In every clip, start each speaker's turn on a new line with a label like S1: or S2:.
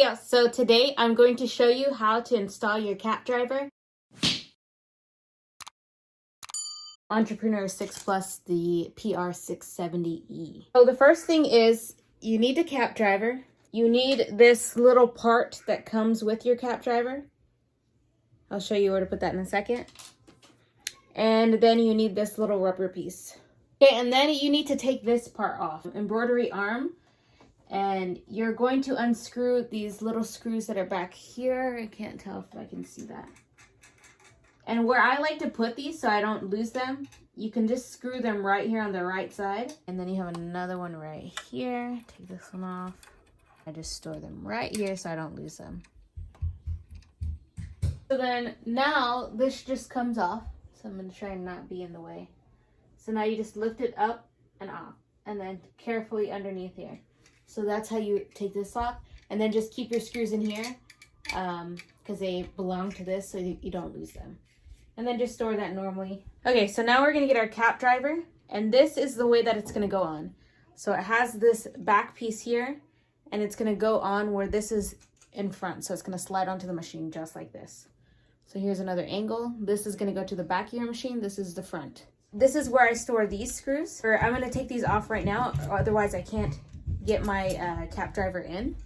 S1: Hey, so today I'm going to show you how to install your cap driver. Entrepreneur 6 Plus, the PR670e. So the first thing is you need a cap driver. You need this little part that comes with your cap driver. I'll show you where to put that in a second. And then you need this little rubber piece. Okay, and then you need to take this part off. Embroidery arm. And you're going to unscrew these little screws that are back here. I can't tell if I can see that. And where I like to put these so I don't lose them, you can just screw them right here on the right side. And then you have another one right here. Take this one off. I just store them right here so I don't lose them. So then now this just comes off. So I'm going to try and not be in the way. So now you just lift it up and off. And then carefully underneath here. So that's how you take this off. And then just keep your screws in here because they belong to this so you don't lose them. And then just store that normally. Okay, so now we're going to get our cap driver. And this is the way that it's going to go on. So it has this back piece here. And it's going to go on where this is in front. So it's going to slide onto the machine just like this. So here's another angle. This is going to go to the back of your machine. This is the front. This is where I store these screws. I'm going to take these off right now. Otherwise I can't get my cap driver in.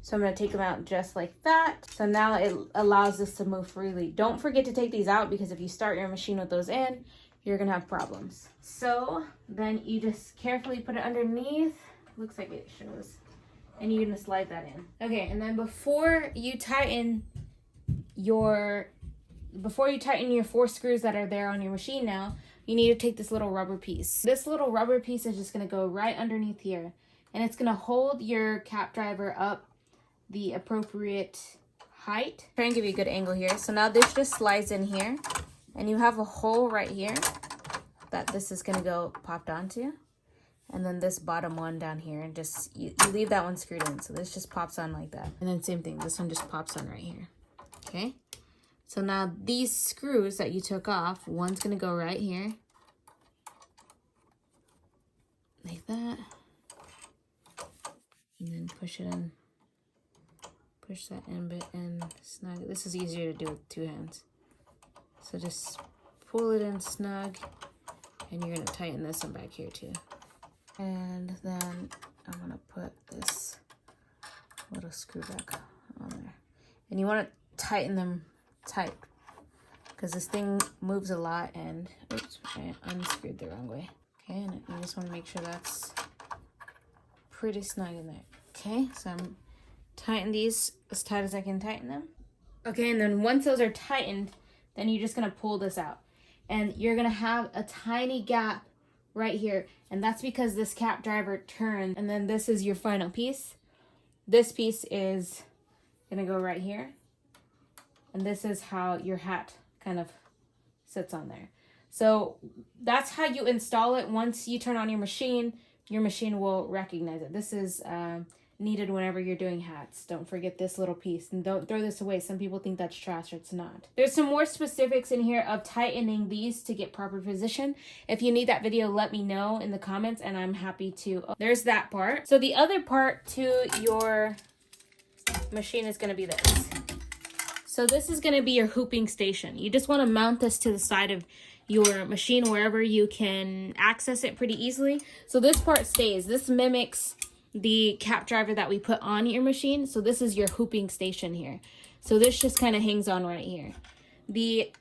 S1: So I'm going to take them out just like that. So now it allows this to move freely. Don't forget to take these out because if you start your machine with those in, you're going to have problems. So then you just carefully put it underneath. Looks like it shows. And you're going to slide that in. Okay, and then before you tighten your 4 screws that are there on your machine now, you need to take this little rubber piece. This little rubber piece is just going to go right underneath here. And it's going to hold your cap driver up the appropriate height. Try and give you a good angle here. So now this just slides in here. And you have a hole right here that this is going to go popped onto. And then this bottom one down here. And just, you leave that one screwed in. So this just pops on like that. And then same thing. This one just pops on right here. Okay. So now these screws that you took off, one's going to go right here. Like that. And then push it in. Push that in bit and snug. This is easier to do with 2 hands. So just pull it in snug. And you're going to tighten this one back here too. And then I'm going to put this little screw back on there. And you want to tighten them tight. Because this thing moves a lot and, oops, I unscrewed the wrong way. Okay, and you just want to make sure that's pretty snug in there. Okay, so I'm tighten these as tight as I can tighten them. Okay, and then once those are tightened, then you're just gonna pull this out. And you're gonna have a tiny gap right here. And that's because this cap driver turns. And then this is your final piece. This piece is gonna go right here. And this is how your hat kind of sits on there. So that's how you install it. Once you turn on your machine will recognize it. This is needed whenever you're doing hats. Don't forget this little piece and don't throw this away. Some people think that's trash. It's not. There's some more specifics in here of tightening these to get proper position. If you need that video, let me know in the comments and I'm happy to. There's that part. So the other part to your machine is going to be this. So this is going to be your hooping station. You just want to mount this to the side of your machine wherever you can access it pretty easily. So this part stays. This mimics the cap driver that we put on your machine. So this is your hooping station here. So this just kind of hangs on right here. The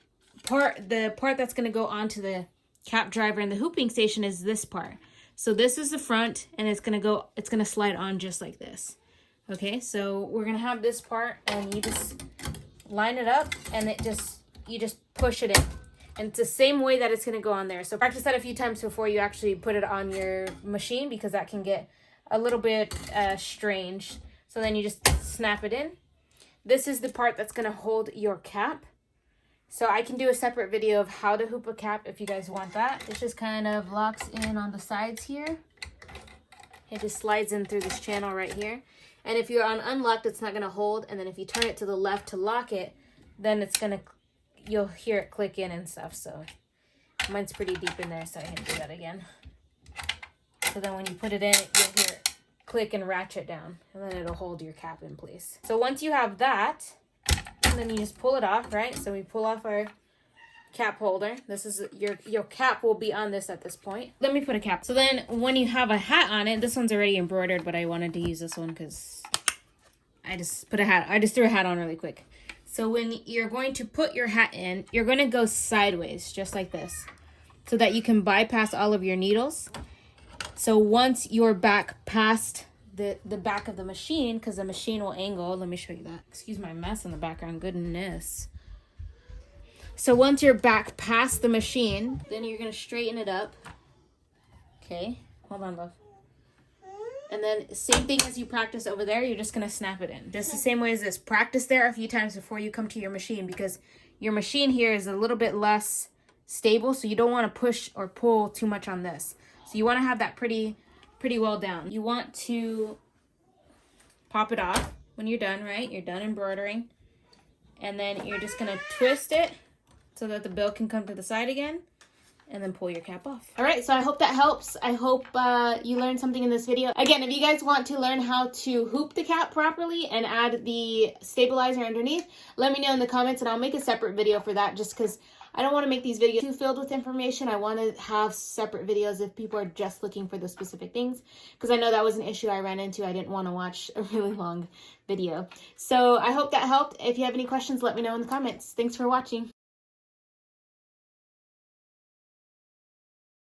S1: part that's going to go onto the cap driver and the hooping station is this part. So this is the front and it's going to slide on just like this. Okay, so we're going to have this part and you just line it up and you just push it in. And it's the same way that it's going to go on there. So practice that a few times before you actually put it on your machine because that can get a little bit strange. So then you just snap it in. This is the part that's going to hold your cap. So I can do a separate video of how to hoop a cap if you guys want that. It just kind of locks in on the sides here. It just slides in through this channel right here. And if you're on unlocked, it's not going to hold. And then if you turn it to the left to lock it, then it's going to, you'll hear it click in and stuff. So mine's pretty deep in there, so I can do that again. So then when you put it in, you'll hear it click and ratchet down, and then it'll hold your cap in place. So once you have that, and then you just pull it off, right? So we pull off our cap holder. This is your cap will be on this at this point. Let me put a cap. So then when you have a hat on it, this one's already embroidered, but I wanted to use this one because I just threw a hat on really quick. So when you're going to put your hat in, you're going to go sideways, just like this, so that you can bypass all of your needles. So once you're back past the back of the machine, because the machine will angle, let me show you that. Excuse my mess in the background, goodness. So once you're back past the machine, then you're going to straighten it up. Okay, hold on, love. And then same thing as you practice over there, you're just going to snap it in. Just the same way as this. Practice there a few times before you come to your machine, because your machine here is a little bit less stable, so you don't want to push or pull too much on this. So you want to have that pretty well down. You want to pop it off when you're done, right? You're done embroidering. And then you're just going to twist it so that the bill can come to the side again, and then pull your cap off. All right, so I hope that helps. I hope you learned something in this video. Again, if you guys want to learn how to hoop the cap properly and add the stabilizer underneath, let me know in the comments, and I'll make a separate video for that, just because I don't want to make these videos too filled with information. I want to have separate videos if people are just looking for the specific things, because I know that was an issue I ran into. I didn't want to watch a really long video. So I hope that helped. If you have any questions, let me know in the comments. Thanks for watching.